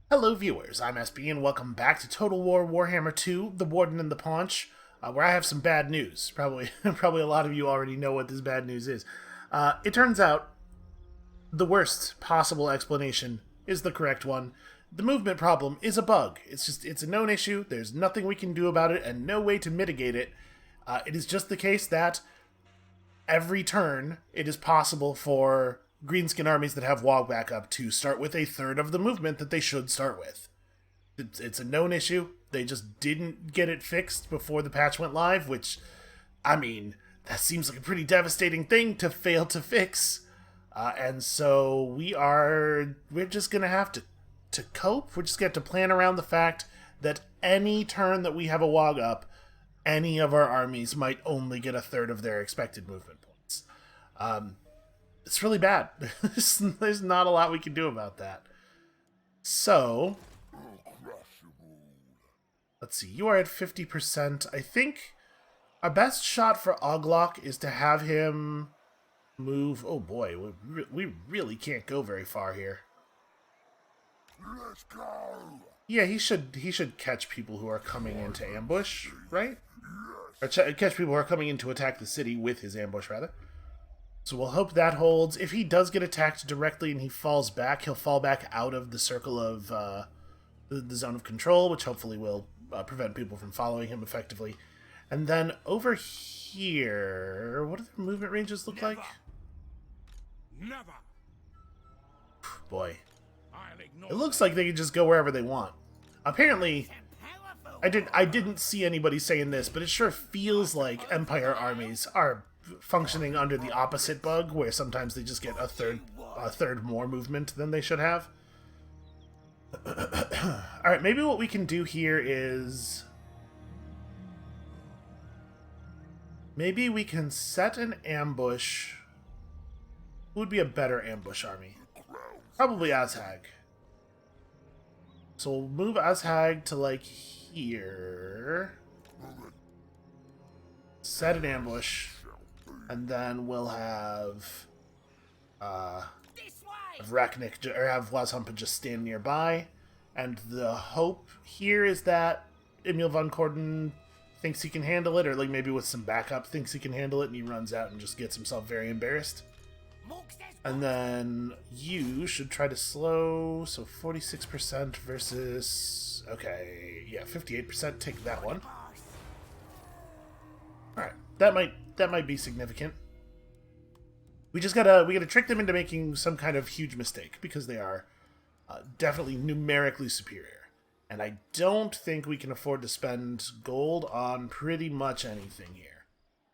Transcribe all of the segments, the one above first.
Hello viewers, I'm SB and welcome back to Total War Warhammer 2, The Warden and the Paunch, where I have some bad news. Probably probably a lot of you already know what this bad news is. It turns out the worst possible explanation is the correct one. The movement problem is a bug. It's a known issue, there's nothing we can do about it and no way to mitigate it. It is just the case that every turn it is possible for greenskin armies that have WoG backup to start with a third of the movement that they should start with. It's a known issue. They just didn't get it fixed before the patch went live, which, I mean, that seems like a pretty devastating thing to fail to fix. And so we're just gonna have to cope. We're just gonna have to plan around the fact that any turn that we have a WoG up, any of our armies might only get a third of their expected movement points. It's really bad. There's not a lot we can do about that. So, let's see. You are at 50%. I think our best shot for Oglok is to have him move. Oh boy, we really can't go very far here. Let's go. Yeah, he should catch people who are coming into ambush, right? Or catch people who are coming in to attack the city with his ambush, rather. So we'll hope that holds. If he does get attacked directly and he falls back, he'll fall back out of the circle of the zone of control, which hopefully will prevent people from following him effectively. And then over here, what do their movement ranges look like? Never. Boy. It looks like they can just go wherever they want. Apparently, I didn't see anybody saying this, but it sure feels like Empire armies are functioning under the opposite bug, where sometimes they just get a third more movement than they should have. Alright, maybe what we can do here is maybe we can set an ambush. Who would be a better ambush army? Probably Azhag. So we'll move Azhag to like here. Set an ambush. And then we'll have Raknik or have Wazhumpa just stand nearby. And the hope here is that Emil von Corden thinks he can handle it, or like maybe with some backup thinks he can handle it, and he runs out and just gets himself very embarrassed. And then you should try to slow, so 46% versus, okay, yeah, 58%, take that one. Alright, that might be significant. We gotta trick them into making some kind of huge mistake, because they are definitely numerically superior. And I don't think we can afford to spend gold on pretty much anything here.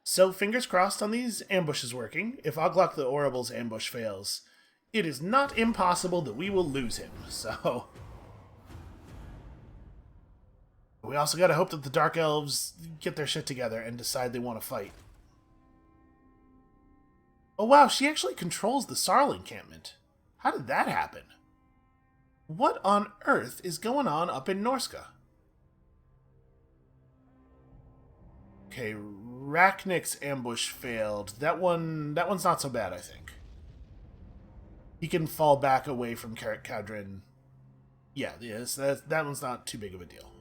So, fingers crossed on these ambushes working. If Oglok the Orrible's ambush fails, it is not impossible that we will lose him, so... We also gotta hope that the Dark Elves get their shit together and decide they want to fight. Oh wow, she actually controls the Sarl encampment. How did that happen? What on earth is going on up in Norska? Okay, Raknik's ambush failed. That one's not so bad, I think. He can fall back away from Karak Kadrin. Yeah, yes, that one's not too big of a deal.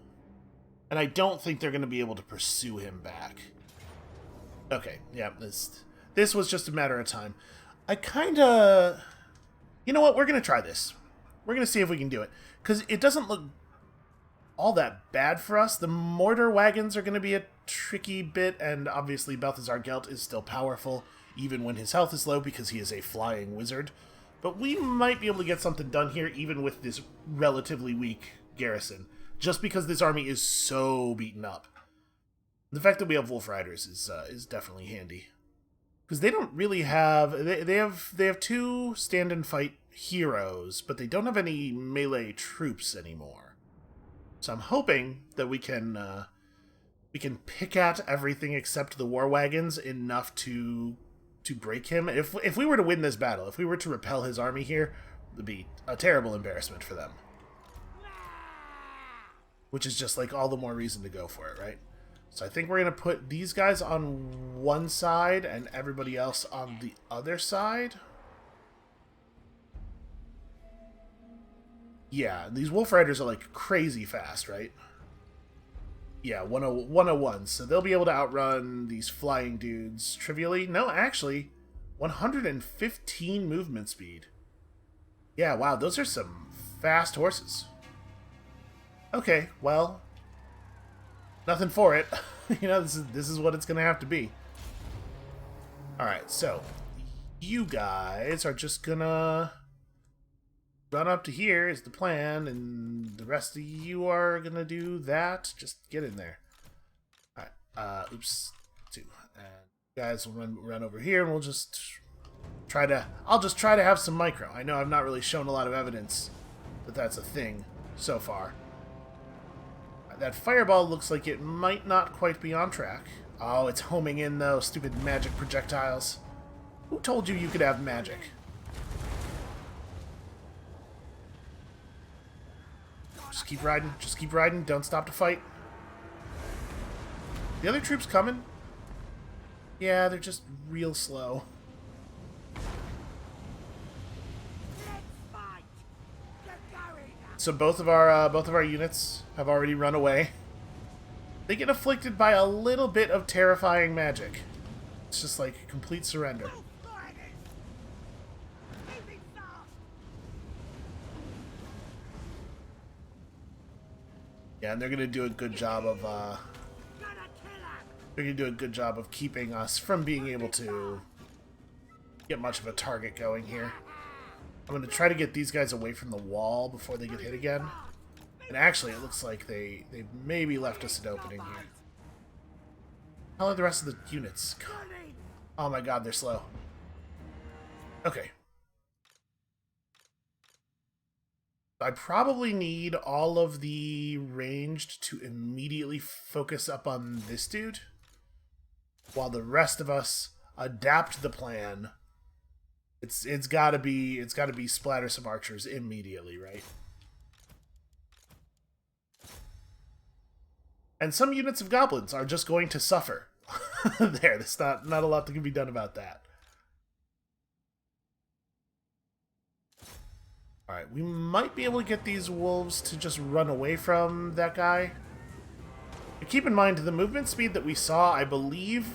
And I don't think they're going to be able to pursue him back. Okay, yeah, this was just a matter of time. I kinda... You know what, we're going to try this. We're going to see if we can do it. Because it doesn't look all that bad for us. The mortar wagons are going to be a tricky bit, and obviously Balthazar Gelt is still powerful, even when his health is low, because he is a flying wizard. But we might be able to get something done here, even with this relatively weak garrison, just because this army is so beaten up. The fact that we have Wolf Riders is definitely handy. Because they don't really have... They have two stand-and-fight heroes, but they don't have any melee troops anymore. So I'm hoping that we can pick at everything except the war wagons enough to break him. If we were to win this battle, if we were to repel his army here, it would be a terrible embarrassment for them. Which is just like all the more reason to go for it, right? So I think we're going to put these guys on one side and everybody else on the other side. Yeah, these Wolf Riders are like crazy fast, right? Yeah, 101. So they'll be able to outrun these flying dudes trivially. No, actually, 115 movement speed. Yeah, wow, those are some fast horses. Okay, well, nothing for it. You know, this is what it's gonna have to be. Alright, so you guys are just gonna run up to here is the plan, and the rest of you are gonna do that. Just get in there. Alright, oops, 2. And you guys will run over here, and we'll just I'll just try to have some micro. I know I've not really shown a lot of evidence that that's a thing so far. That fireball looks like it might not quite be on track. Oh, it's homing in, though. Stupid magic projectiles. Who told you you could have magic? Just keep riding. Just keep riding. Don't stop to fight. The other troops coming? Yeah, they're just real slow. So both of our units have already run away. They get afflicted by a little bit of terrifying magic. It's just like complete surrender. Yeah, and they're gonna do a good job of keeping us from being able to get much of a target going here. I'm going to try to get these guys away from the wall before they get hit again. And actually, it looks like they maybe left us an opening here. How are the rest of the units? Oh my god, they're slow. Okay. I probably need all of the ranged to immediately focus up on this dude, while the rest of us adapt the plan. It's gotta be splatter some archers immediately, right? And some units of goblins are just going to suffer. There's not a lot that can be done about that. Alright, we might be able to get these wolves to just run away from that guy. But keep in mind, the movement speed that we saw, I believe,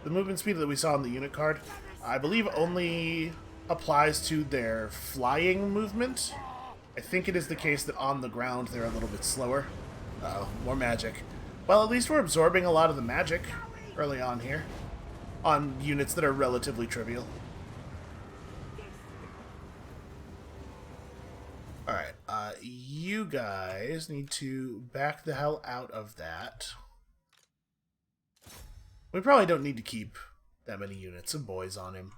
the movement speed that we saw on the unit card, I believe only applies to their flying movement. I think it is the case that on the ground they're a little bit slower. Uh-oh, more magic. Well, at least we're absorbing a lot of the magic early on here on units that are relatively trivial. Alright, you guys need to back the hell out of that. We probably don't need to keep that many units of boys on him.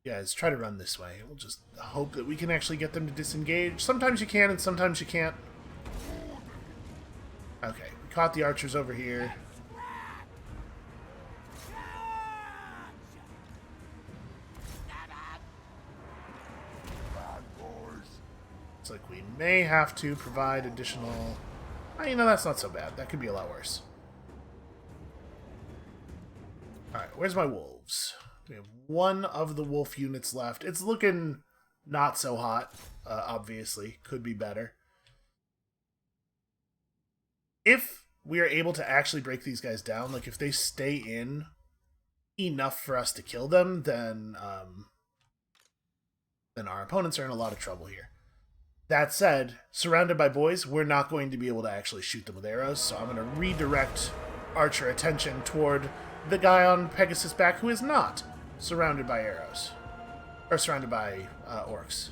Guys, try to run this way. We'll just hope that we can actually get them to disengage. Sometimes you can and sometimes you can't. Okay, we caught the archers over here. Looks like we may have to provide additional... Oh, you know, that's not so bad. That could be a lot worse. Alright, where's my wolves? We have one of the wolf units left. It's looking not so hot, obviously. Could be better. If we are able to actually break these guys down, like if they stay in enough for us to kill them, then our opponents are in a lot of trouble here. That said, surrounded by boys, we're not going to be able to actually shoot them with arrows, so I'm going to redirect archer attention toward the guy on Pegasus' back who is not surrounded by arrows. Or surrounded by orcs.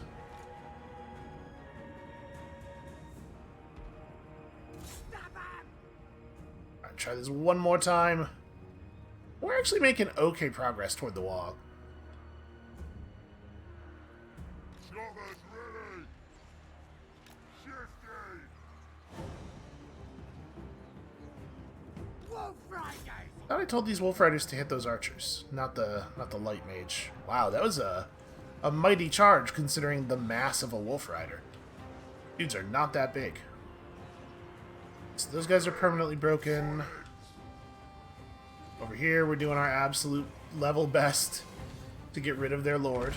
Alright, try this one more time. We're actually making okay progress toward the wall. I thought I told these Wolf Riders to hit those archers, not the light mage. Wow, that was a mighty charge considering the mass of a Wolf Rider. Dudes are not that big. So those guys are permanently broken. Over here, we're doing our absolute level best to get rid of their lord.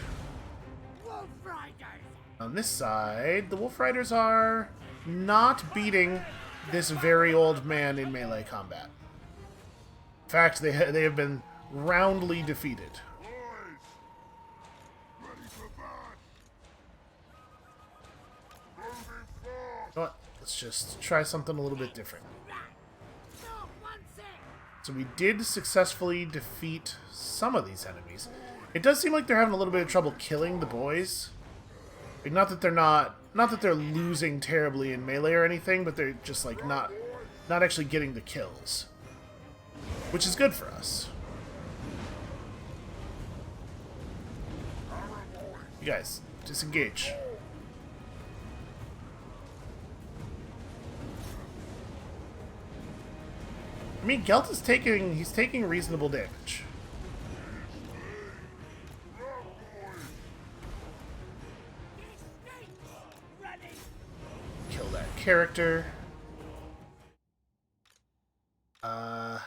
On this side, the Wolf Riders are not beating this very old man in melee combat. In fact, they have been roundly defeated. Boys! Ready for bat! Moving fast! You know what? Let's just try something a little bit different. So we did successfully defeat some of these enemies. It does seem like they're having a little bit of trouble killing the boys. Like, not that they're losing terribly in melee or anything, but they're just like not actually getting the kills, which is good for us. You guys, disengage. I mean, Gelt is taking reasonable damage. Kill that character. So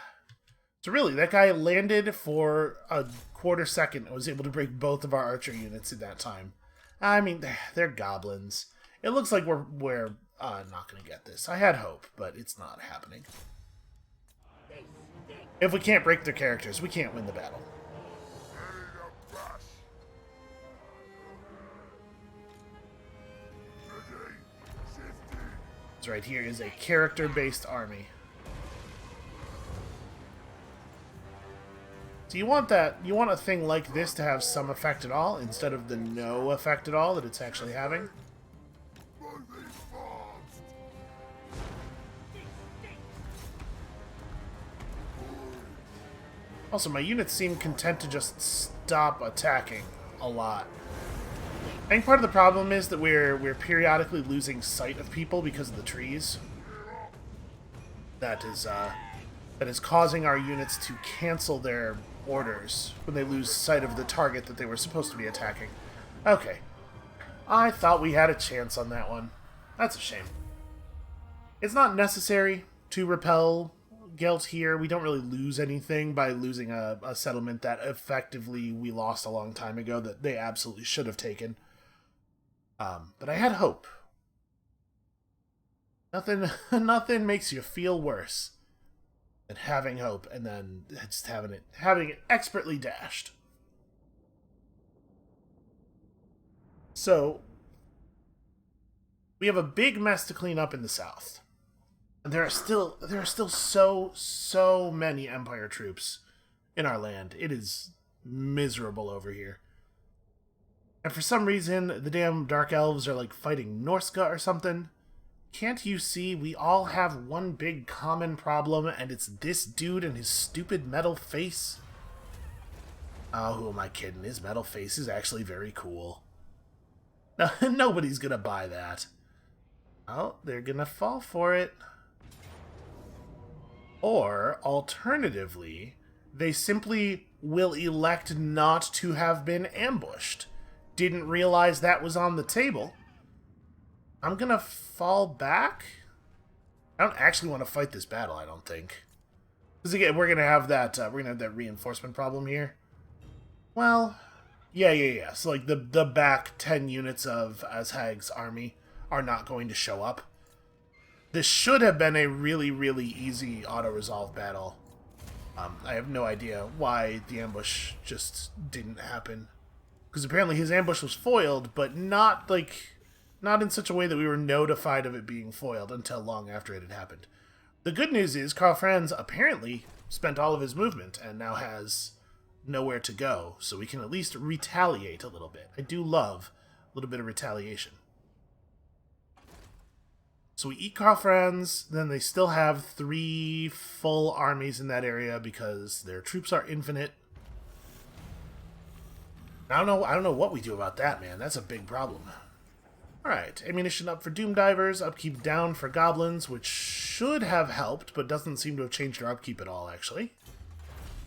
really, that guy landed for a quarter second and was able to break both of our archer units in that time. I mean, they're goblins. It looks like we're not going to get this. I had hope, but it's not happening. If we can't break their characters, we can't win the battle. So right here is a character-based army. So you want a thing like this to have some effect at all, instead of the no effect at all that it's actually having. Also, my units seem content to just stop attacking a lot. I think part of the problem is that we're periodically losing sight of people because of the trees. That is causing our units to cancel their orders when they lose sight of the target that they were supposed to be attacking. Okay. I thought we had a chance on that one. That's a shame. It's not necessary to repel Gelt here. We don't really lose anything by losing a settlement that effectively we lost a long time ago that they absolutely should have taken. But I had hope. Nothing makes you feel worse than having hope and then just having it expertly dashed. So we have a big mess to clean up in the south. And there are still so many Empire troops in our land. It is miserable over here. And for some reason, the damn Dark Elves are like fighting Norska or something. Can't you see we all have one big common problem, and it's this dude and his stupid metal face? Oh, who am I kidding? His metal face is actually very cool. No, nobody's gonna buy that. Oh, they're gonna fall for it. Or, alternatively, they simply will elect not to have been ambushed. Didn't realize that was on the table. I'm gonna fall back. I don't actually want to fight this battle, I don't think. Because again, we're gonna have that reinforcement problem here. Well, yeah. So like the back 10 units of Azhag's army are not going to show up. This should have been a really, really easy auto-resolve battle. I have no idea why the ambush just didn't happen. Because apparently his ambush was foiled, but not in such a way that we were notified of it being foiled until long after it had happened. The good news is Karl Franz apparently spent all of his movement and now has nowhere to go, so we can at least retaliate a little bit. I do love a little bit of retaliation. So we eat Karl Franz, then they still have 3 full armies in that area because their troops are infinite. I don't know what we do about that, man. That's a big problem. Alright, ammunition up for Doom Divers, upkeep down for Goblins, which should have helped, but doesn't seem to have changed our upkeep at all, actually.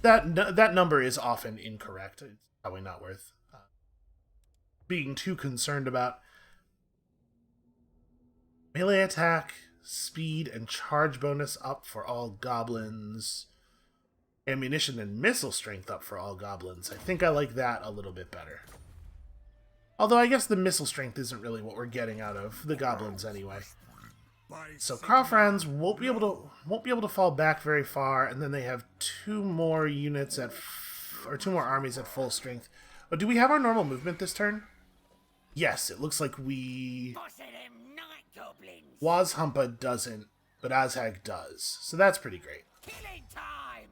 That number is often incorrect. It's probably not worth being too concerned about. Melee attack, speed, and charge bonus up for all Goblins. Ammunition and missile strength up for all Goblins. I think I like that a little bit better. Although I guess the missile strength isn't really what we're getting out of the goblins anyway. So Crowfriends won't be able to fall back very far, and then they have two more units or two more armies at full strength. Oh, do we have our normal movement this turn? Yes, it looks like we... Wazhumpa doesn't, but Azhag does. So that's pretty great. Killing time!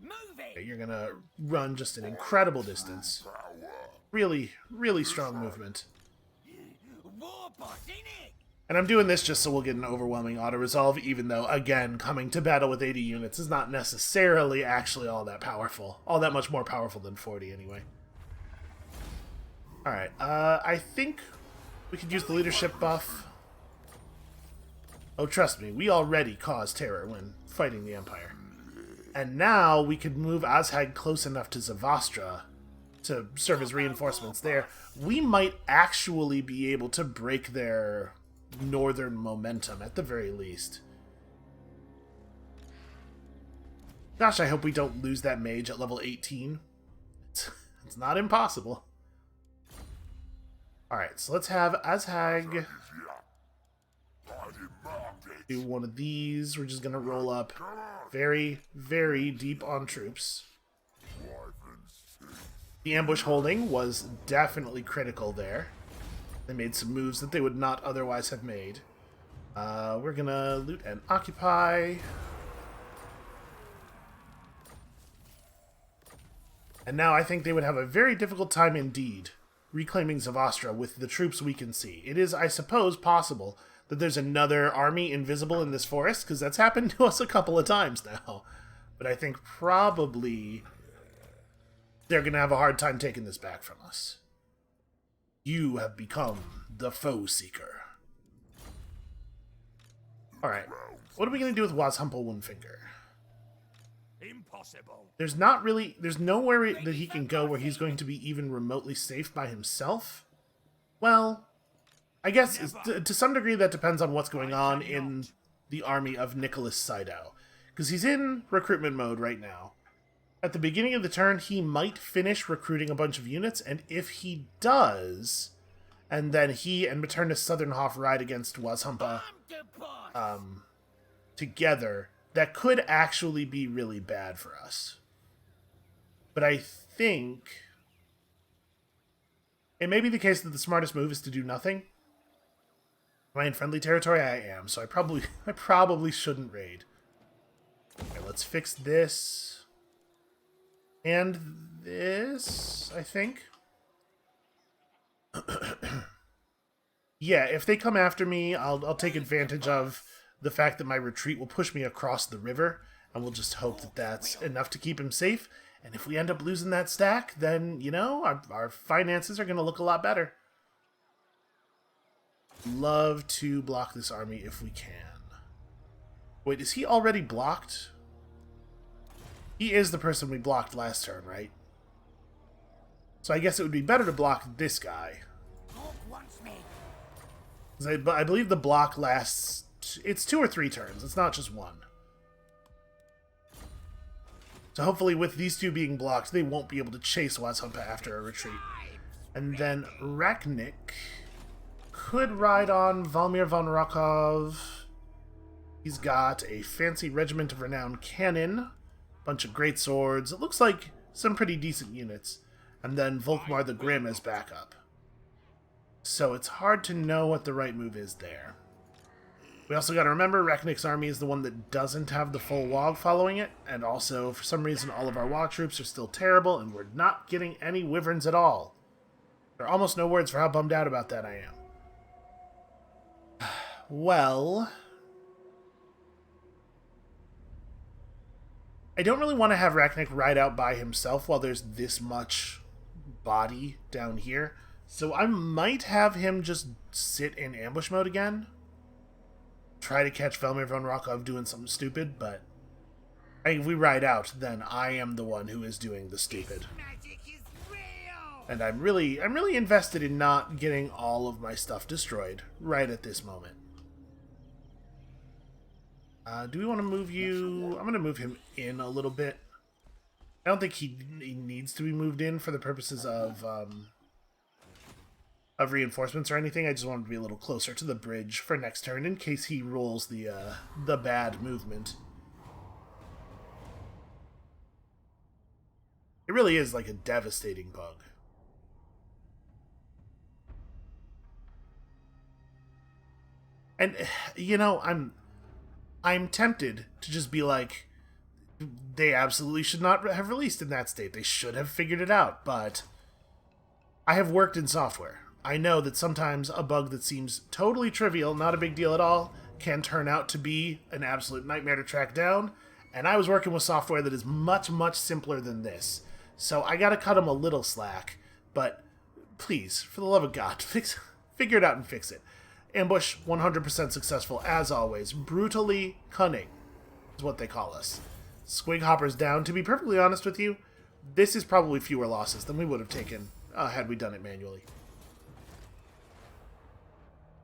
Moving! Okay, you're gonna run just an incredible distance. Really, really strong movement. Warboss, innit? And I'm doing this just so we'll get an overwhelming auto-resolve, even though, again, coming to battle with 80 units is not necessarily actually all that powerful. All that much more powerful than 40, anyway. Alright, I think we could use the leadership buff. Oh, trust me, we already caused terror when fighting the Empire. And now we could move Azhag close enough to Zavastra to serve as reinforcements there. We might actually be able to break their northern momentum, at the very least. Gosh, I hope we don't lose that mage at level 18. It's not impossible. Alright, so let's have Azhag do one of these. We're just going to roll up very, very deep on troops. The ambush holding was definitely critical there. They made some moves that they would not otherwise have made. We're going to loot and occupy. And now I think they would have a very difficult time indeed reclaiming Zavastra with the troops we can see. It is, I suppose, possible that there's another army invisible in this forest, because that's happened to us a couple of times now. But I think probably they're going to have a hard time taking this back from us. You have become the foe seeker. Alright, what are we going to do with Wazhumpa Onefinger? Impossible. There's nowhere that he can go where he's going to be even remotely safe by himself. Well, I guess to some degree that depends on what's going on in the army of Nicholas Sido. Because he's in recruitment mode right now. At the beginning of the turn, he might finish recruiting a bunch of units, and if he does, and then he and Maternus Southernhoff ride against Wazhumpa together, that could actually be really bad for us. But I think it may be the case that the smartest move is to do nothing. Am I in friendly territory? I am, so I probably shouldn't raid. Okay, let's fix this. And this, I think. Yeah, if they come after me, I'll take advantage of the fact that my retreat will push me across the river, and we'll just hope that that's enough to keep him safe. And if we end up losing that stack, then, you know, our finances are going to look a lot better. Love to block this army if we can. Wait, is he already blocked? He is the person we blocked last turn, right? So I guess it would be better to block this guy. I believe the block lasts... It's 2 or 3 turns. It's not just one. So hopefully with these two being blocked, they won't be able to chase Wazhumpa after a retreat. And then Rachnik could ride on Valmir von Rokov. He's got a fancy regiment of renowned cannon, bunch of great swords. It looks like some pretty decent units. And then Volkmar the Grim as backup. So it's hard to know what the right move is there. We also got to remember, Rachnik's army is the one that doesn't have the full WOG following it, and also, for some reason, all of our WOG troops are still terrible, and we're not getting any wyverns at all. There are almost no words for how bummed out about that I am. Well... I don't really want to have Rachnik ride out by himself while there's this much body down here, so I might have him just sit in ambush mode again. Try to catch Valmir von Rokov doing something stupid, but if we ride out, then I am the one who is doing the stupid. And I'm really invested in not getting all of my stuff destroyed right at this moment. Do we want to move you? I'm going to move him in a little bit. I don't think he needs to be moved in for the purposes of of reinforcements or anything. I just wanted to be a little closer to the bridge for next turn in case he rolls the bad movement. It really is like a devastating bug. And you know, I'm tempted to just be like, they absolutely should not have released in that state. They should have figured it out, but I have worked in software. I know that sometimes a bug that seems totally trivial, not a big deal at all, can turn out to be an absolute nightmare to track down, and I was working with software that is much, much simpler than this. So I gotta cut them a little slack, but please, for the love of God, figure it out and fix it. Ambush, 100% successful, as always. Brutally cunning is what they call us. Squig Hopper's down. To be perfectly honest with you, this is probably fewer losses than we would have taken had we done it manually.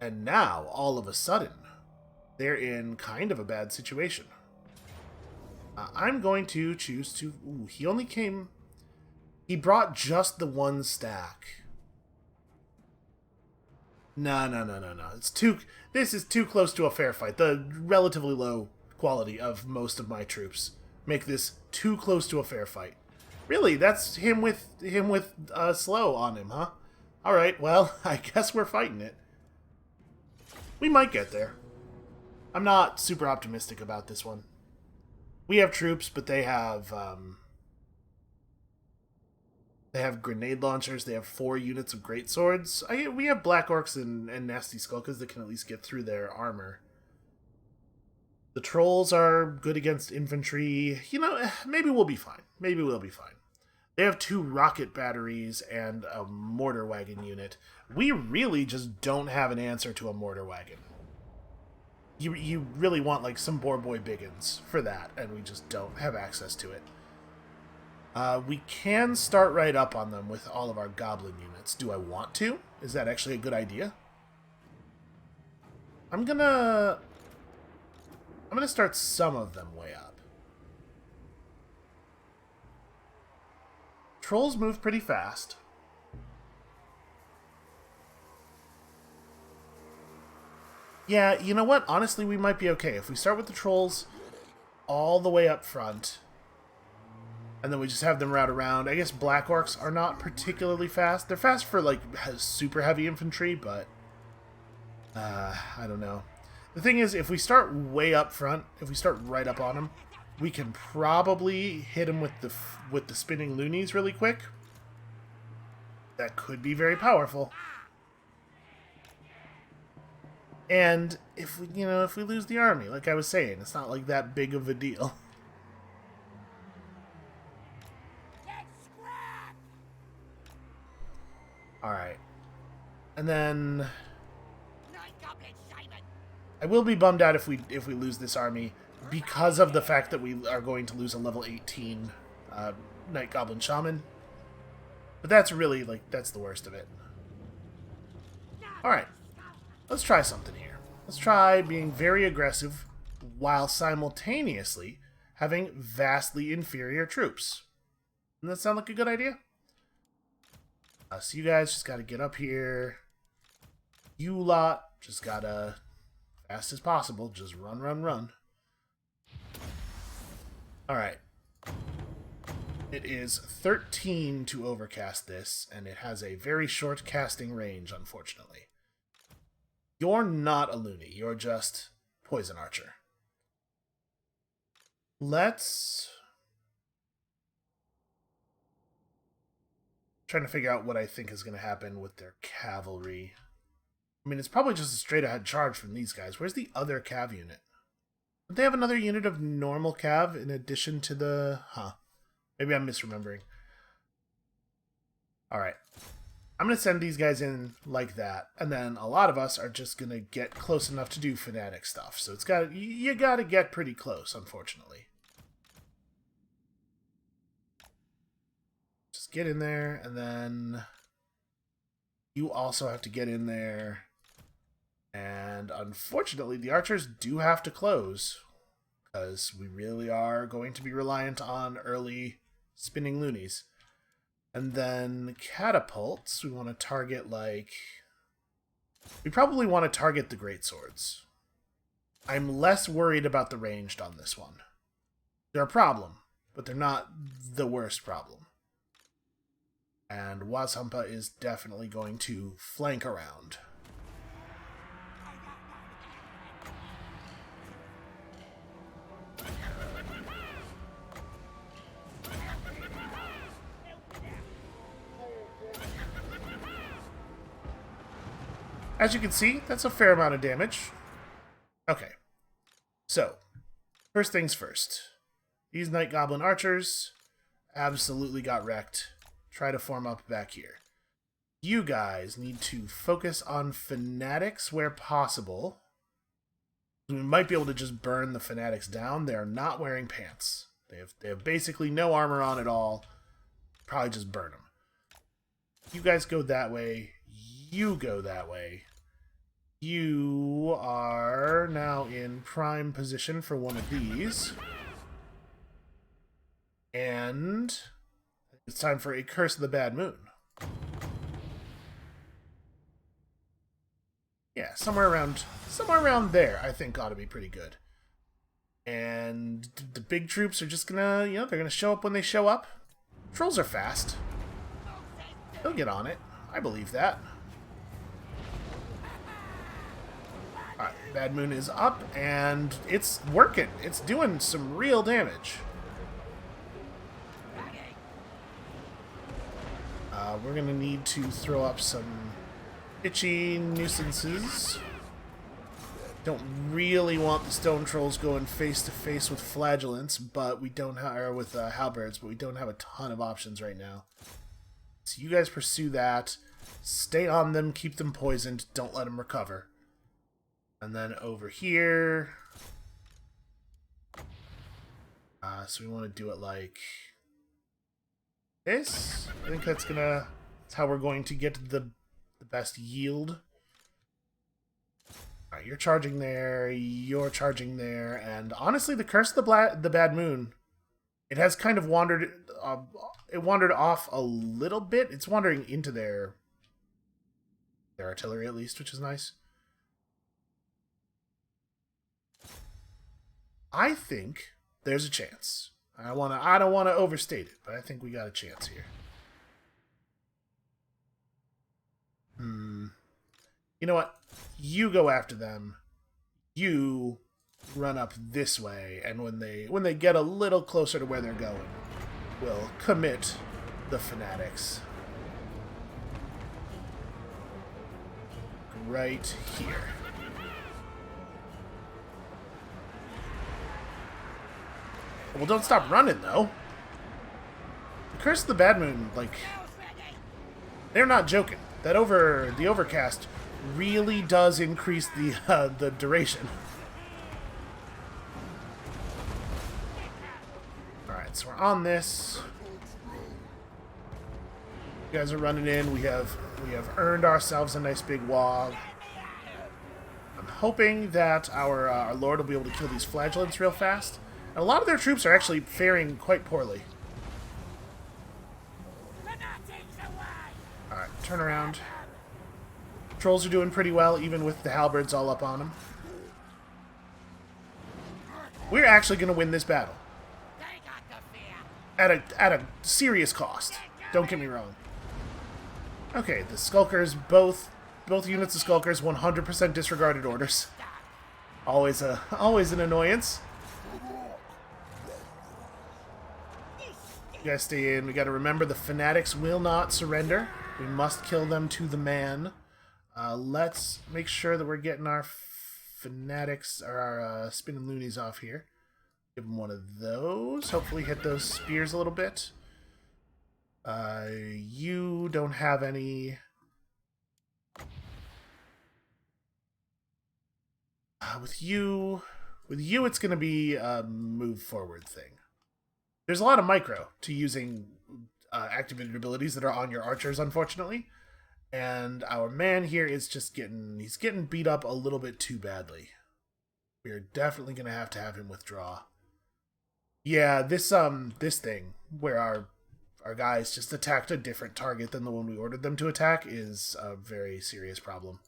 And now, all of a sudden, they're in kind of a bad situation. I'm going to choose to... Ooh, he only came... He brought just the one stack. No. It's too... This is too close to a fair fight. The relatively low quality of most of my troops make this too close to a fair fight. Really, that's him with slow on him, huh? All right, well, I guess we're fighting it. We might get there. I'm not super optimistic about this one. We have troops, but they have grenade launchers. They have 4 units of great swords. We have black orcs and nasty skulkers that can at least get through their armor. The trolls are good against infantry. You know, maybe we'll be fine. Maybe we'll be fine. They have 2 rocket batteries and a mortar wagon unit. We really just don't have an answer to a mortar wagon. You really want, like, some Boar Boy Biggins for that, and we just don't have access to it. We can start right up on them with all of our goblin units. Do I want to? Is that actually a good idea? I'm gonna start some of them way up. Trolls move pretty fast. Yeah, you know what? Honestly, we might be okay. If we start with the trolls all the way up front, and then we just have them route around. I guess black orcs are not particularly fast. They're fast for, like, super heavy infantry, but... I don't know. The thing is, if we start way up front, if we start right up on them, we can probably hit them with the spinning loonies really quick. That could be very powerful. And if we lose the army, like I was saying, it's not like that big of a deal. Alright. And then I will be bummed out if we lose this army because of the fact that we are going to lose a level 18 Night Goblin Shaman. But that's really, like, that's the worst of it. Alright. Let's try something here. Let's try being very aggressive while simultaneously having vastly inferior troops. Doesn't that sound like a good idea? So you guys just gotta get up here. You lot just gotta, fast as possible, just run. Alright. It is 13 to overcast this, and it has a very short casting range, unfortunately. You're not a loony, you're just Poison Archer. Let's... trying to figure out what I think is going to happen with their cavalry. I mean, it's probably just a straight-ahead charge from these guys. Where's the other cav unit? Don't they have another unit of normal cav in addition to the... Huh. Maybe I'm misremembering. Alright. I'm going to send these guys in like that, and then a lot of us are just going to get close enough to do fanatic stuff. So you got to get pretty close, unfortunately. Just get in there, and then you also have to get in there. And unfortunately, the archers do have to close, because we really are going to be reliant on early spinning loonies. And then catapults, we want to target, like, We probably want to target the great swords. I'm less worried about the ranged on this one. They're a problem, but they're not the worst problem. And Wazhampa is definitely going to flank around. As you can see, that's a fair amount of damage. Okay. So, first things first. These Night Goblin archers absolutely got wrecked. Try to form up back here. You guys need to focus on fanatics where possible. We might be able to just burn the fanatics down. They're not wearing pants. They have basically no armor on at all. Probably just burn them. You guys go that way. You go that way. You are now in prime position for one of these. And it's time for a Curse of the Bad Moon. Yeah, somewhere around there, I think ought to be pretty good. And the big troops are just gonna, they're gonna show up when they show up. Trolls are fast. They'll get on it. I believe that. Alright, Bad Moon is up, and it's working. It's doing some real damage. We're going to need to throw up some itchy nuisances. Don't really want the stone trolls going face to face with flagellants, but we don't have, or with halberds, but we don't have a ton of options right now. So you guys pursue that. Stay on them, keep them poisoned, don't let them recover. And then over here, so we want to do it like this. I think that's how we're going to get the best yield. Alright, you're charging there, you're charging there, and honestly, the Curse of the Bad Moon, it has kind of wandered, it wandered off a little bit. It's wandering into their artillery at least, which is nice. I think there's a chance. I don't want to overstate it, but I think we got a chance here. You know what? You go after them. You run up this way, and when they get a little closer to where they're going, we'll commit the fanatics. Right here. Well, don't stop running, though. The Curse of the Bad Moon, like, they're not joking. The overcast really does increase the duration. Alright, so we're on this. You guys are running in. We have earned ourselves a nice big wog. I'm hoping that our Lord will be able to kill these flagellants real fast. And a lot of their troops are actually faring quite poorly. Alright, turn around. Trolls are doing pretty well, even with the halberds all up on them. We're actually going to win this battle. At a serious cost. Don't get me wrong. Okay, the Skulkers, both units of Skulkers 100% disregarded orders. Always an annoyance. You guys stay in. We got to remember the fanatics will not surrender. We must kill them to the man. Let's make sure that we're getting our fanatics, or our spinning loonies off here. Give them one of those. Hopefully hit those spears a little bit. You don't have any. With you, it's going to be a move forward thing. There's a lot of micro to using activated abilities that are on your archers, unfortunately. And our man here is just he's getting beat up a little bit too badly. We're definitely going to have him withdraw. Yeah, this thing where our guys just attacked a different target than the one we ordered them to attack is a very serious problem.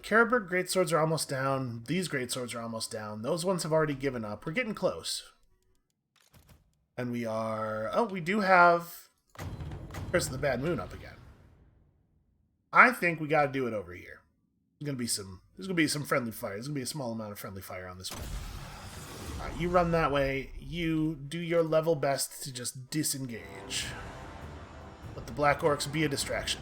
Karaberg greatswords are almost down. These greatswords are almost down. Those ones have already given up. We're getting close. And we are... Oh, we do have Curse of the Bad Moon up again. I think we got to do it over here. There's gonna be some friendly fire. There's gonna be a small amount of friendly fire on this one. Alright, you run that way. You do your level best to just disengage. Let the Black Orcs be a distraction.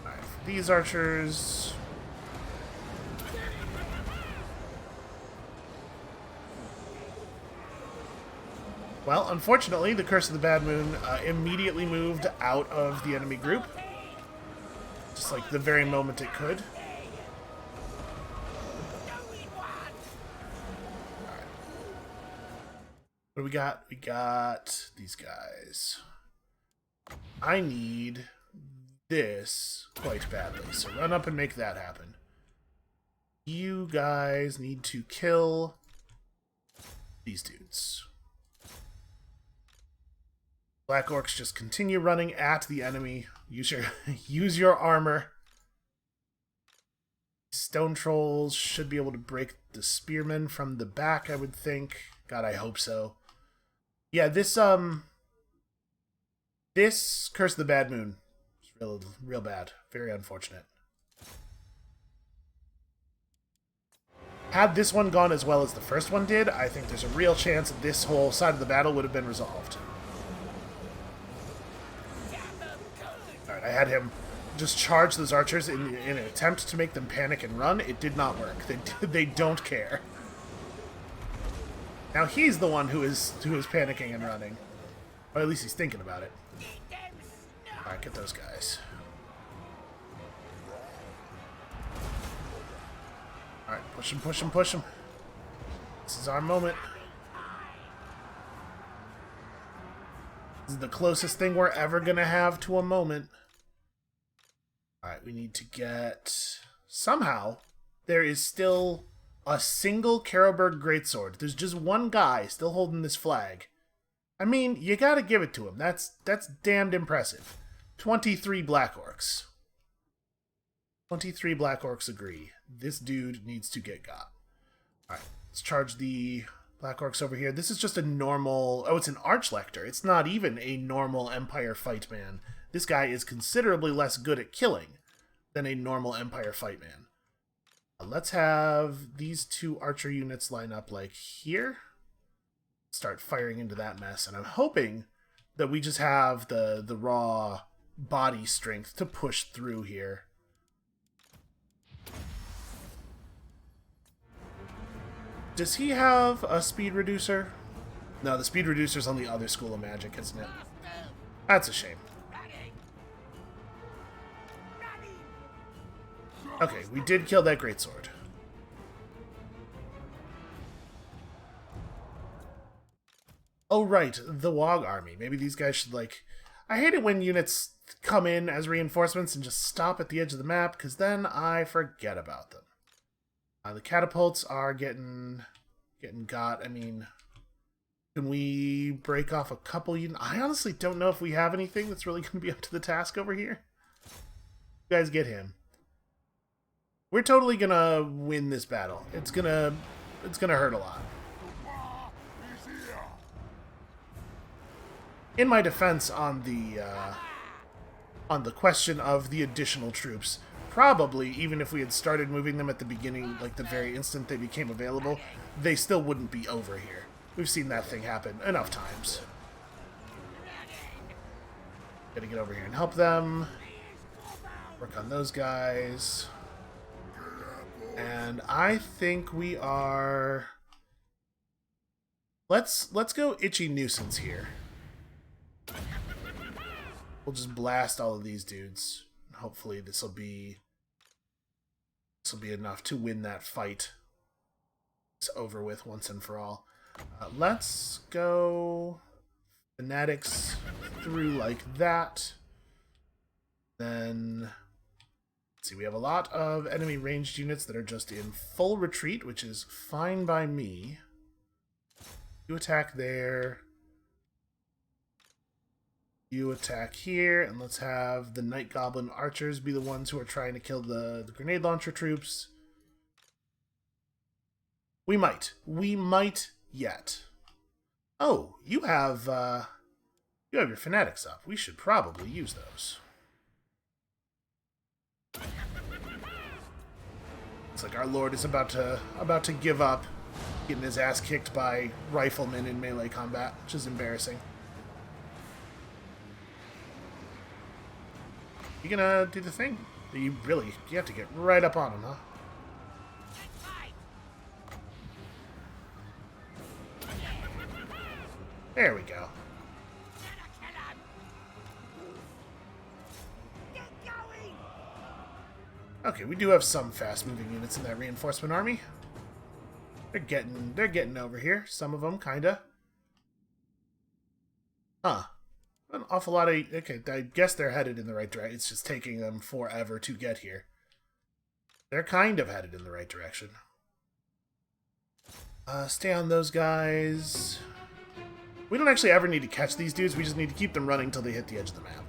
Alright, for these archers... Well, unfortunately, the Curse of the Bad Moon immediately moved out of the enemy group. Just like the very moment it could. Alright. What do we got? We got these guys. I need this quite badly, so run up and make that happen. You guys need to kill these dudes. Black Orcs just continue running at the enemy. Use your armor. Stone Trolls should be able to break the spearmen from the back, I would think. God, I hope so. Yeah, this Curse of the Bad Moon is real bad. Very unfortunate. Had this one gone as well as the first one did, I think there's a real chance that this whole side of the battle would have been resolved. Alright, I had him just charge those archers in an attempt to make them panic and run. It did not work. They don't care. Now he's the one who is panicking and running. Or at least he's thinking about it. Alright, get those guys. Alright, push him, push him, push him. This is our moment. This is the closest thing we're ever going to have to a moment. Alright, we need to get... Somehow, there is still a single Karaberg Greatsword. There's just one guy still holding this flag. I mean, you gotta give it to him. That's damned impressive. 23 Black Orcs. 23 Black Orcs agree. This dude needs to get got. Alright, let's charge the Black Orcs over here. This is just a normal... Oh, it's an Archlector. It's not even a normal Empire fight man. This guy is considerably less good at killing than a normal Empire fight man. Let's have these two archer units line up like here. Start firing into that mess. And I'm hoping that we just have the raw body strength to push through here. Does he have a speed reducer? No, the speed reducer's on the other school of magic, isn't it? That's a shame. Okay, we did kill that greatsword. Oh, right, the Wog army. Maybe these guys should, like... I hate it when units come in as reinforcements and just stop at the edge of the map, because then I forget about them. The catapults are getting got. I mean, can we break off a couple units? I honestly don't know if we have anything that's really going to be up to the task over here. You guys get him. We're totally gonna win this battle. It's gonna hurt a lot. In my defense on the question of the additional troops, probably even if we had started moving them at the beginning, like the very instant they became available, they still wouldn't be over here. We've seen that thing happen enough times. Gotta get over here and help them. Work on those guys. And I think we are... Let's go Itchy Nuisance here. We'll just blast all of these dudes. Hopefully this will be enough to win that fight. It's over with once and for all. Let's go Fanatics through like that. Then... See, we have a lot of enemy ranged units that are just in full retreat, which is fine by me. You attack there. You attack here, and let's have the Night Goblin archers be the ones who are trying to kill the grenade launcher troops. We might. We might yet. Oh, you have your fanatics up. We should probably use those. Looks like our lord is about to give up, getting his ass kicked by riflemen in melee combat, which is embarrassing. You gonna do the thing? You have to get right up on him, huh? There we go. Okay, we do have some fast-moving units in that reinforcement army. They're getting over here. Some of them, kinda. Huh. An awful lot of... Okay, I guess they're headed in the right direction. It's just taking them forever to get here. They're kind of headed in the right direction. Stay on those guys. We don't actually ever need to catch these dudes. We just need to keep them running until they hit the edge of the map.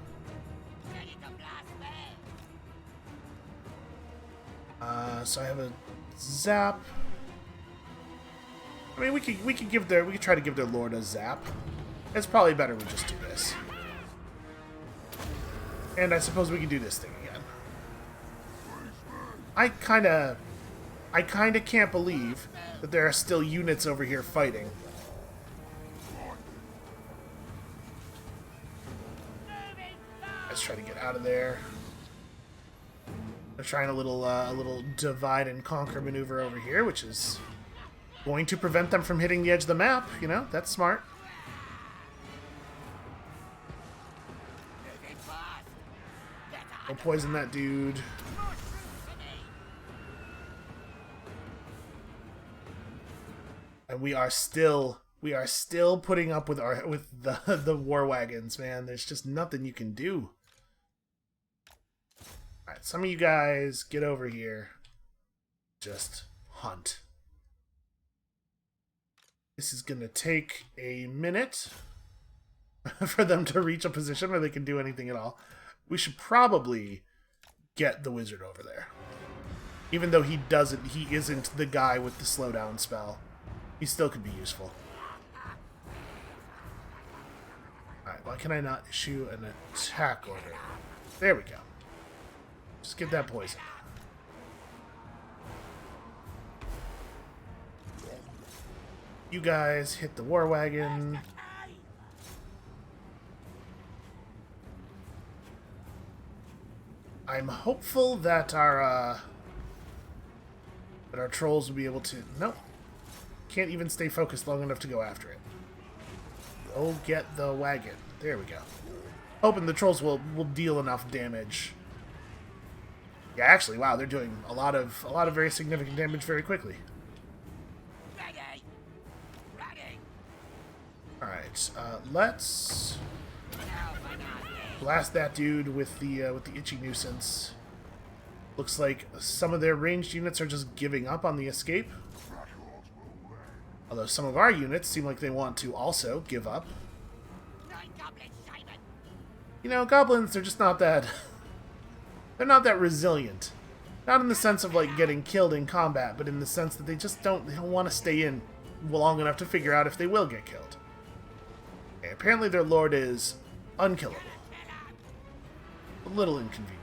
So I have a zap. I mean, we could try to give their lord a zap. It's probably better we just do this. And I suppose we can do this thing again. I kinda can't believe that there are still units over here fighting. Let's try to get out of there. They're trying a little divide and conquer maneuver over here, which is going to prevent them from hitting the edge of the map. You know, that's smart. Don't poison that dude. And we are still putting up with the war wagons, man. There's just nothing you can do. Alright, some of you guys get over here. Just hunt. This is gonna take a minute for them to reach a position where they can do anything at all. We should probably get the wizard over there. Even though he isn't the guy with the slowdown spell. He still could be useful. Alright, why can I not issue an attack order? There we go. Just get that poison. You guys hit the war wagon. I'm hopeful that our trolls will be able to... Nope. Can't even stay focused long enough to go after it. Go get the wagon. There we go. Hoping the trolls will deal enough damage. Yeah, actually, wow, they're doing a lot of very significant damage very quickly. Alright, let's blast that dude with the itchy nuisance. Looks like some of their ranged units are just giving up on the escape. Although some of our units seem like they want to also give up. You know, goblins, they're just not that... They're not that resilient. Not in the sense of, like, getting killed in combat, but in the sense that they just don't want to stay in long enough to figure out if they will get killed. Okay, apparently their lord is unkillable. A little inconvenient.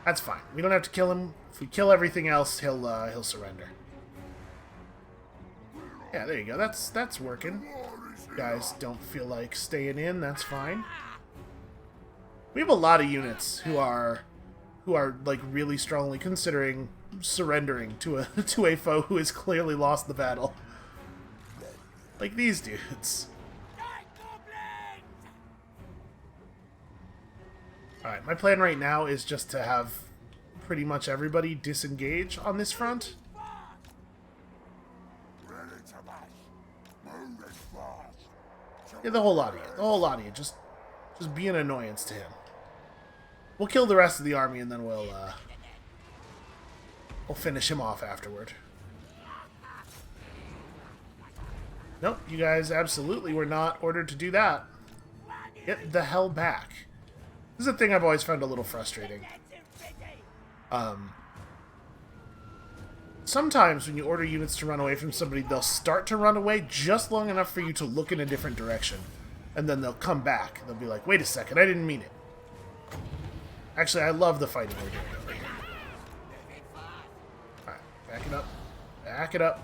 That's fine. We don't have to kill him. If we kill everything else, he'll surrender. Yeah, there you go. That's working. You guys don't feel like staying in. That's fine. We have a lot of units who are like really strongly considering surrendering to a foe who has clearly lost the battle. Like these dudes. Alright, my plan right now is just to have pretty much everybody disengage on this front. Yeah, the whole lot of you. The whole lot of you. Just be an annoyance to him. We'll kill the rest of the army and then we'll finish him off afterward. Nope, you guys absolutely were not ordered to do that. Get the hell back. This is a thing I've always found a little frustrating. Sometimes when you order units to run away from somebody, they'll start to run away just long enough for you to look in a different direction. And then they'll come back. They'll be like, wait a second, I didn't mean it. Actually, I love the fighting we're doing over here. Alright, back it up. Back it up.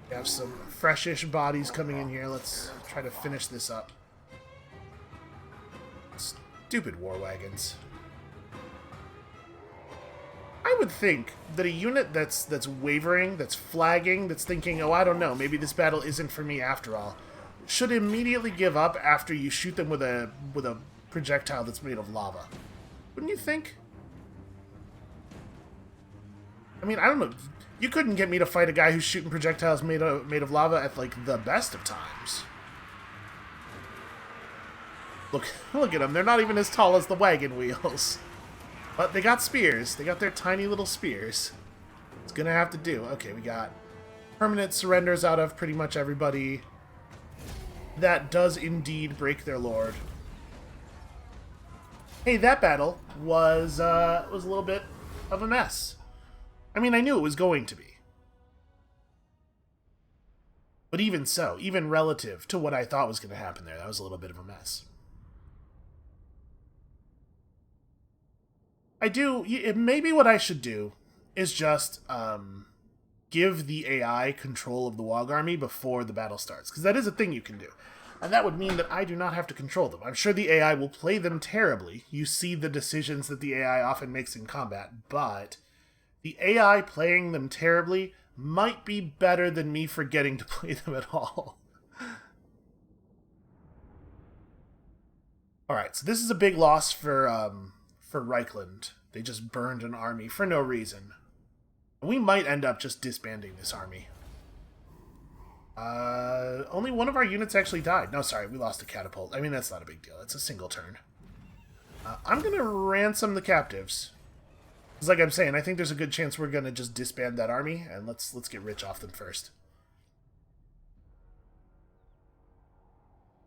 We have some freshish bodies coming in here. Let's try to finish this up. Stupid war wagons. I would think that a unit that's wavering, that's flagging, that's thinking, oh, I don't know, maybe this battle isn't for me after all, should immediately give up after you shoot them with a projectile that's made of lava. Wouldn't you think? I mean, I don't know. You couldn't get me to fight a guy who's shooting projectiles made of lava at, like, the best of times. Look at them. They're not even as tall as the wagon wheels. But they got spears. They got their tiny little spears. It's gonna have to do. Okay, we got permanent surrenders out of pretty much everybody. That does indeed break their lord. Hey, that battle was a little bit of a mess. I mean, I knew it was going to be. But even so, even relative to what I thought was going to happen there, that was a little bit of a mess. Maybe what I should do is just give the AI control of the Wog Army before the battle starts, because that is a thing you can do. And that would mean that I do not have to control them. I'm sure the AI will play them terribly. You see the decisions that the AI often makes in combat, but the AI playing them terribly might be better than me forgetting to play them at all. Alright, so this is a big loss for Reichland. They just burned an army for no reason. We might end up just disbanding this army. Only one of our units actually died. No, sorry, we lost a catapult. I mean, that's not a big deal. It's a single turn. I'm gonna ransom the captives. Because like I'm saying, I think there's a good chance we're gonna just disband that army, and let's get rich off them first.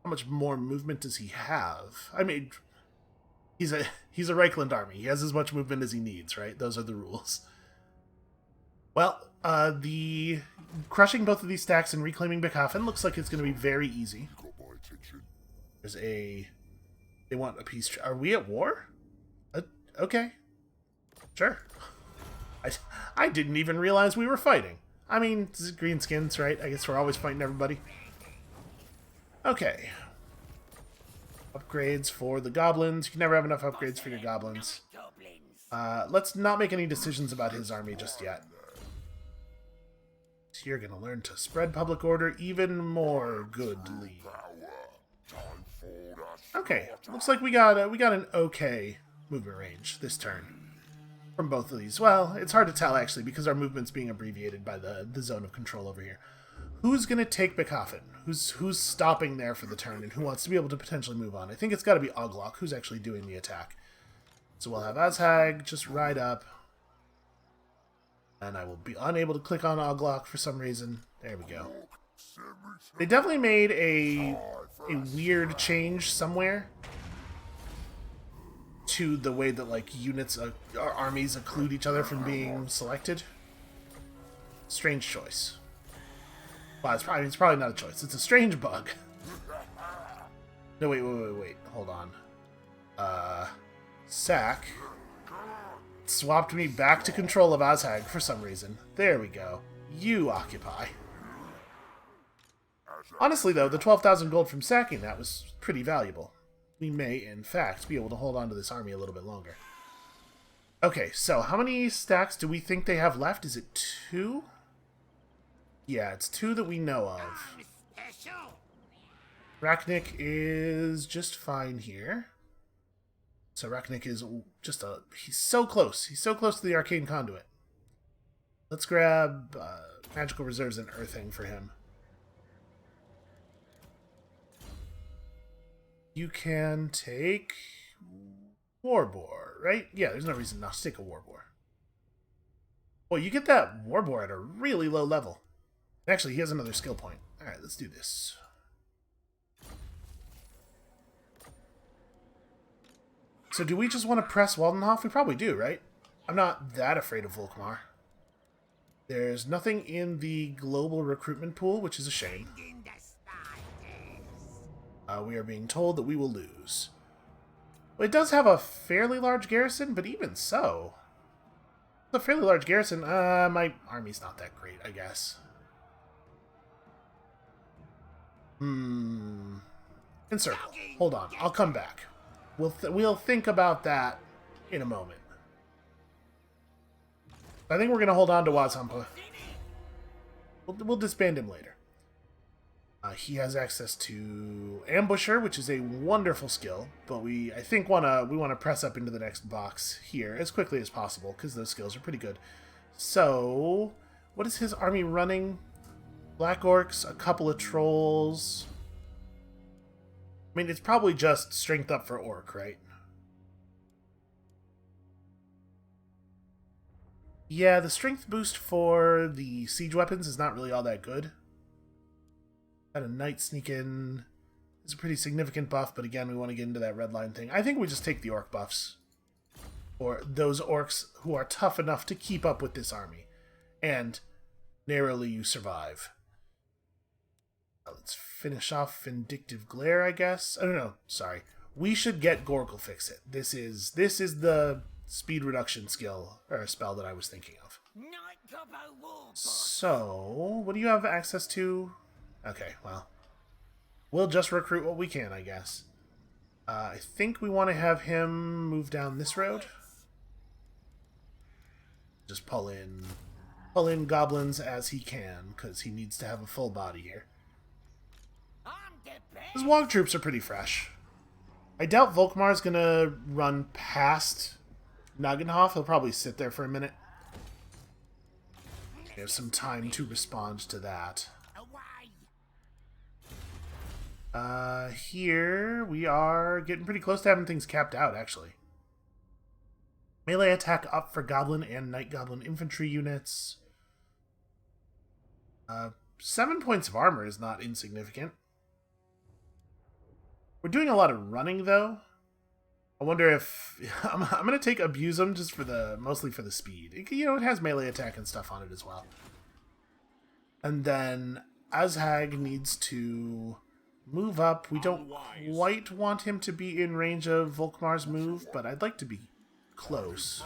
How much more movement does he have? I mean, he's a Reichland army. He has as much movement as he needs, right? Those are the rules. Well, the crushing both of these stacks and reclaiming Beckhafen looks like it's going to be very easy. There's a... They want a peace... Are we at war? Okay. Sure. I didn't even realize we were fighting. I mean, this is greenskins, right? I guess we're always fighting everybody. Okay. Upgrades for the goblins. You can never have enough upgrades for your goblins. Let's not make any decisions about his army just yet. So you're going to learn to spread public order even more goodly. Okay, looks like we got an okay movement range this turn from both of these. Well, it's hard to tell actually because our movement's being abbreviated by the zone of control over here. Who's going to take Beckhafen? Who's stopping there for the turn and who wants to be able to potentially move on? I think it's got to be Oglok who's actually doing the attack. So we'll have Azhag just ride up. And I will be unable to click on Oglok for some reason. There we go. They definitely made a weird change somewhere to the way that like units or armies occlude each other from being selected. Strange choice. Well, it's probably not a choice. It's a strange bug. No, wait. Hold on. Sack swapped me back to control of Azhag for some reason. There we go. You occupy. Honestly, though, the 12,000 gold from sacking that was pretty valuable. We may, in fact, be able to hold on to this army a little bit longer. Okay, so how many stacks do we think they have left? Is it 2? Yeah, it's 2 that we know of. Rachnik is just fine here. So Rachnik is just he's so close. He's so close to the Arcane Conduit. Let's grab Magical Reserves and Earthing for him. You can take Warboar, right? Yeah, there's no reason not to take a Warboar. Well, you get that Warboar at a really low level. Actually, he has another skill point. Alright, let's do this. So do we just want to press Waldenhof? We probably do, right? I'm not that afraid of Volkmar. There's nothing in the global recruitment pool, which is a shame. We are being told that we will lose. Well, it does have a fairly large garrison, but even so... It's a fairly large garrison. My army's not that great, I guess. Encircle. Hold on, I'll come back. We'll think about that in a moment. I think we're going to hold on to Wazhampa. We'll disband him later. He has access to Ambusher, which is a wonderful skill, but I think we want to press up into the next box here as quickly as possible because those skills are pretty good. So, what is his army running? Black Orcs, a couple of Trolls. I mean, it's probably just strength up for Orc, right? Yeah, the strength boost for the siege weapons is not really all that good. Got a Knight sneak in. It's a pretty significant buff, but again, we want to get into that red line thing. I think we just take the Orc buffs. Or those Orcs who are tough enough to keep up with this army. And narrowly you survive. Let's finish off Vindictive Glare, I guess. Oh, no, sorry. We should get Gorgle Fix It. This is the speed reduction skill, or spell that I was thinking of. So, what do you have access to? Okay, well, we'll just recruit what we can, I guess. I think we want to have him move down this road. Just pull in goblins as he can, because he needs to have a full body here. His Wog troops are pretty fresh. I doubt Volkmar's gonna run past Nagenhof. He'll probably sit there for a minute. We have some time to respond to that. Here we are getting pretty close to having things capped out, actually. Melee attack up for Goblin and Night Goblin infantry units. 7 points of armor is not insignificant. We're doing a lot of running, though. I wonder if... I'm going to take Abuse Him just mostly for the speed. It has melee attack and stuff on it as well. And then Azhag needs to move up. We don't quite want him to be in range of Volkmar's move, but I'd like to be close.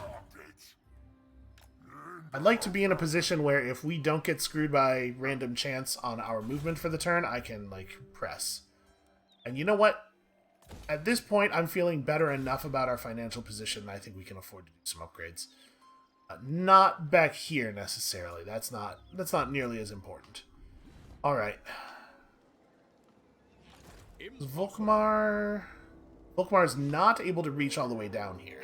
I'd like to be in a position where if we don't get screwed by random chance on our movement for the turn, I can, press. And you know what? At this point, I'm feeling better enough about our financial position. I think we can afford to do some upgrades. Not back here, necessarily. That's not nearly as important. Alright. Volkmar is not able to reach all the way down here.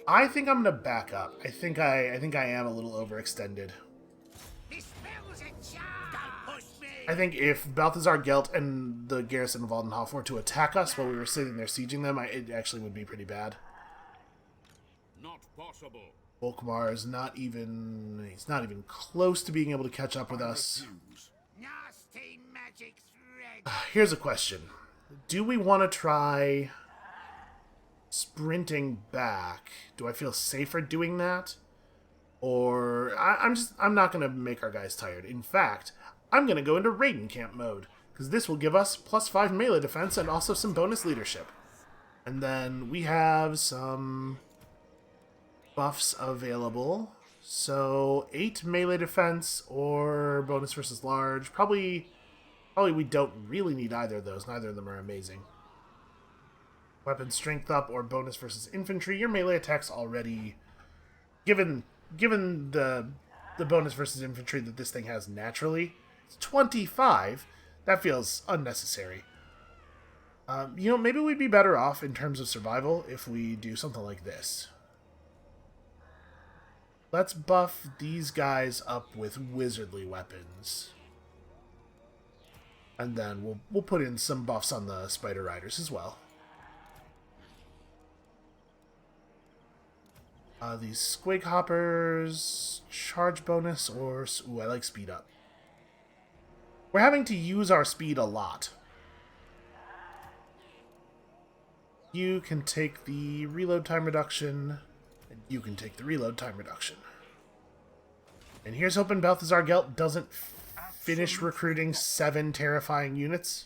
I think I'm gonna back up. I think I am a little overextended. I think if Balthazar Gelt and the garrison of Waldenhof were to attack us while we were sitting there sieging them, it actually would be pretty bad. Not possible. Volkmar is not even close to being able to catch up with us. Nasty magic thread. Here's a question. Do we want to try sprinting back? Do I feel safer doing that? Or I'm not going to make our guys tired. In fact, I'm going to go into Raiden Camp mode, because this will give us +5 melee defense and also some bonus leadership. And then we have some buffs available. So 8 melee defense or bonus versus large. Probably we don't really need either of those. Neither of them are amazing. Weapon strength up or bonus versus infantry. Your melee attack's already... Given the bonus versus infantry that this thing has naturally, it's 25. That feels unnecessary. Maybe we'd be better off in terms of survival if we do something like this. Let's buff these guys up with wizardly weapons. And then we'll put in some buffs on the Spider Riders as well. These Squig Hoppers, charge bonus, or... Ooh, I like speed up. We're having to use our speed a lot. You can take the reload time reduction, and you can take the reload time reduction. And here's hoping Balthazar Gelt doesn't finish recruiting 7 terrifying units.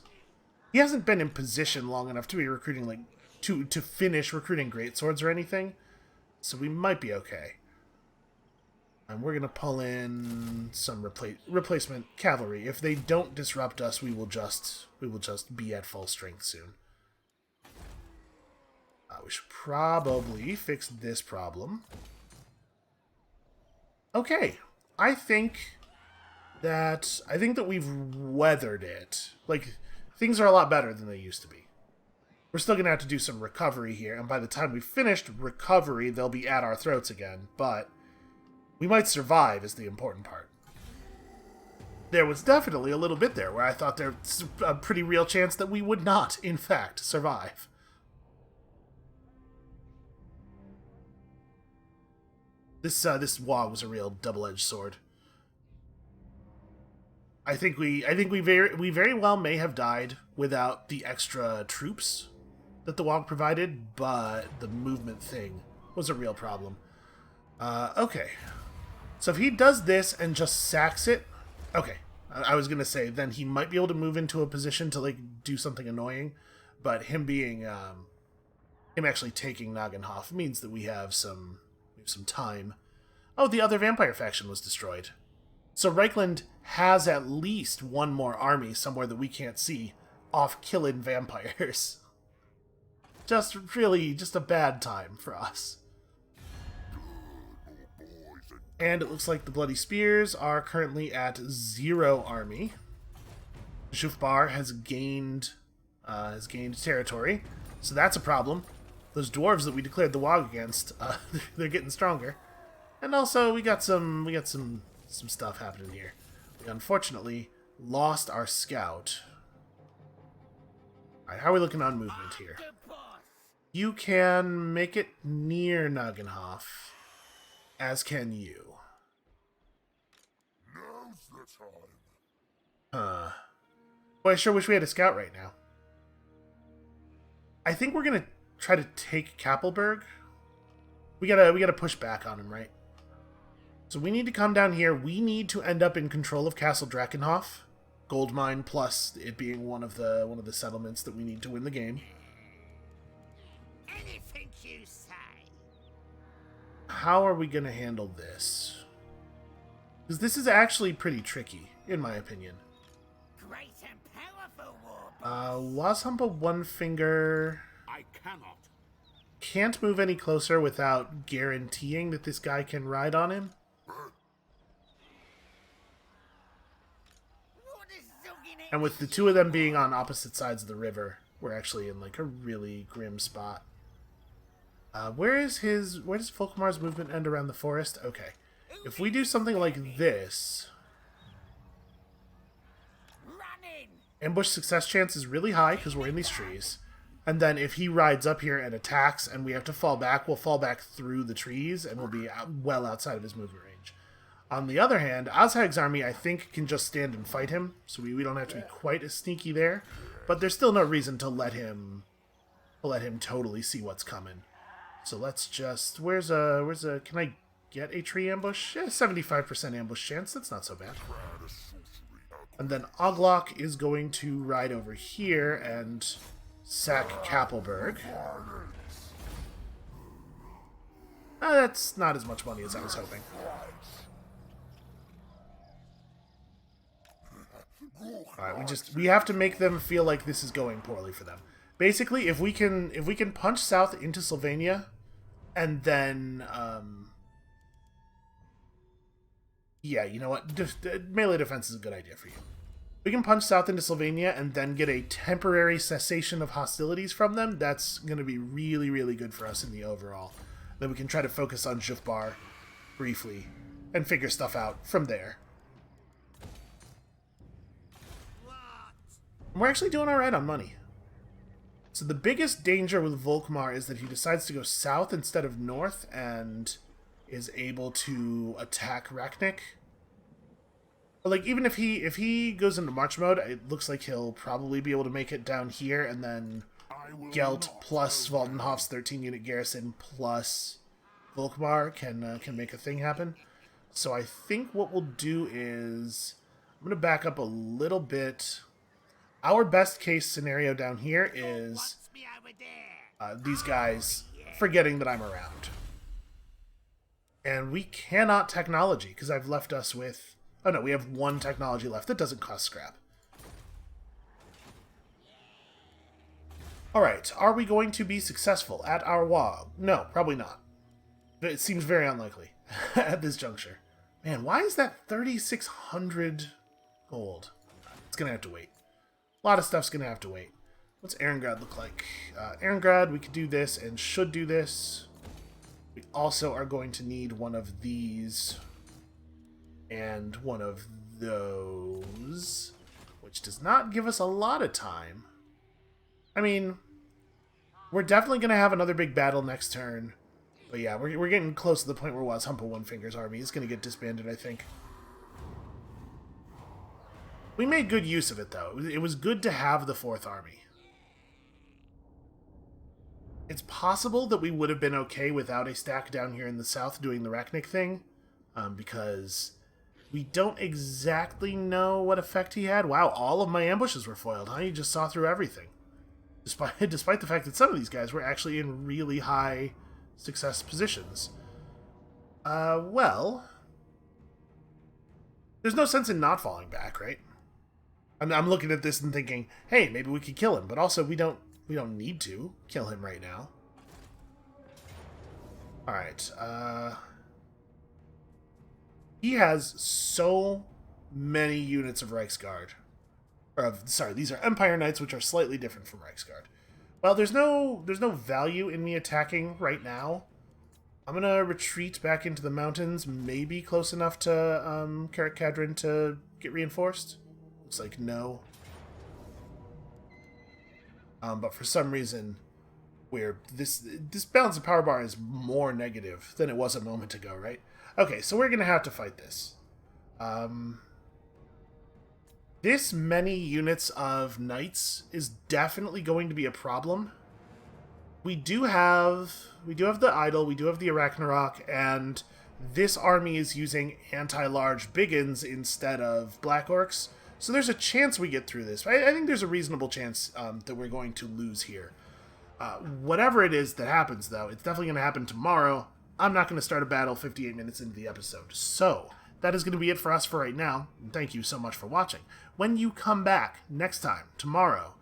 He hasn't been in position long enough to be recruiting, like, to finish recruiting greatswords or anything. So we might be okay. And we're going to pull in some replacement cavalry. If they don't disrupt us, we will just be at full strength soon. We should probably fix this problem. Okay. I think that we've weathered it. Like, things are a lot better than they used to be. We're still going to have to do some recovery here, and by the time we've finished recovery, they'll be at our throats again, but we might survive is the important part. There was definitely a little bit there where I thought there's a pretty real chance that we would not, in fact, survive. This wog was a real double-edged sword. I think we very well may have died without the extra troops that the wog provided, but the movement thing was a real problem. Okay. So if he does this and just sacks it, okay. I was gonna say then he might be able to move into a position to like do something annoying, but him being him actually taking Nagenhof means that we have some time. Oh, the other vampire faction was destroyed. So Reichland has at least one more army somewhere that we can't see off killing vampires. Just a bad time for us. And it looks like the Bloody Spears are currently at 0 army. Jufbar has gained territory, so that's a problem. Those dwarves that we declared the wog against, they're getting stronger. And also we got some stuff happening here. We unfortunately lost our scout. Alright, how are we looking on movement here? You can make it near Nagenhof, as can you. Boy, I sure wish we had a scout right now. I think we're gonna try to take Kappelberg. We gotta push back on him, right? So we need to come down here. We need to end up in control of Castle Drakenhof. Gold mine plus it being one of the settlements that we need to win the game. Anything you say. How are we gonna handle this? Because this is actually pretty tricky, in my opinion. Great and powerful war. Wazhumpa One Finger I cannot. can't move any closer without guaranteeing that this guy can ride on him. And with the two of them being on opposite sides of the river, we're actually in like a really grim spot. Where does Volkamar's movement end around the forest? Okay. If we do something like this, ambush success chance is really high because we're in these trees. And then if he rides up here and attacks and we have to fall back, we'll fall back through the trees and we'll be well outside of his movement range. On the other hand, Azhag's army, I think, can just stand and fight him, so we don't have to be quite as sneaky there. But there's still no reason to let him totally see what's coming. So let's just... Can I get a tree ambush? Yeah, 75% ambush chance. That's not so bad. And then Oglok is going to ride over here and sack Kappelberg. That's not as much money as I was hoping. Alright, we have to make them feel like this is going poorly for them. Basically, if we can punch south into Sylvania, and then yeah, you know what? Melee defense is a good idea for you. We can punch south into Sylvania and then get a temporary cessation of hostilities from them. That's going to be really, really good for us in the overall. Then we can try to focus on Jufbar briefly and figure stuff out from there. We're actually doing alright on money. So the biggest danger with Volkmar is that he decides to go south instead of north and is able to attack Rachnik. But like, even if he goes into March mode, it looks like he'll probably be able to make it down here, and then Gelt plus Valdenhoff's 13-unit garrison plus Volkmar can make a thing happen. So I think what we'll do is I'm going to back up a little bit. Our best case scenario down here is these guys forgetting that I'm around. And we cannot technology, because I've left us with... Oh no, we have one technology left that doesn't cost scrap. Alright, are we going to be successful at our wall? No, probably not. It seems very unlikely at this juncture. Man, why is that 3,600 gold? It's going to have to wait. A lot of stuff's going to have to wait. What's Ehrengrad look like? Ehrengrad, we could do this and should do this. We also are going to need one of these and one of those, which does not give us a lot of time. I mean, we're definitely going to have another big battle next turn. But yeah, we're getting close to the point where Wazhumpa One Finger's army is going to get disbanded, I think. We made good use of it, though. It was good to have the 4th army. It's possible that we would have been okay without a stack down here in the south doing the Rachnik thing, because we don't exactly know what effect he had. Wow, all of my ambushes were foiled, huh? You just saw through everything. Despite the fact that some of these guys were actually in really high success positions. Well, there's no sense in not falling back, right? I'm looking at this and thinking, hey, maybe we could kill him, but also we don't need to kill him right now. All right. He has so many units of Reichsguard. Sorry, these are Empire Knights, which are slightly different from Reichsguard. Well, there's no value in me attacking right now. I'm gonna retreat back into the mountains, maybe close enough to Karak Kadrin to get reinforced. Looks like no. But for some reason, this balance of power bar is more negative than it was a moment ago, right? Okay, so we're gonna have to fight this. This many units of knights is definitely going to be a problem. We do have the Idol, we do have the Arachnarok, and this army is using anti-large Biggins instead of Black Orcs. So there's a chance we get through this. I think there's a reasonable chance that we're going to lose here. Whatever it is that happens, though, it's definitely going to happen tomorrow. I'm not going to start a battle 58 minutes into the episode. So that is going to be it for us for right now. And thank you so much for watching. When you come back next time, tomorrow,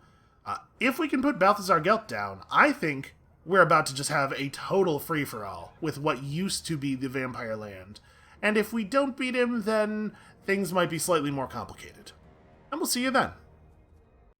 if we can put Balthazar Gelt down, I think we're about to just have a total free-for-all with what used to be the Vampire Land. And if we don't beat him, then things might be slightly more complicated. And we'll see you then.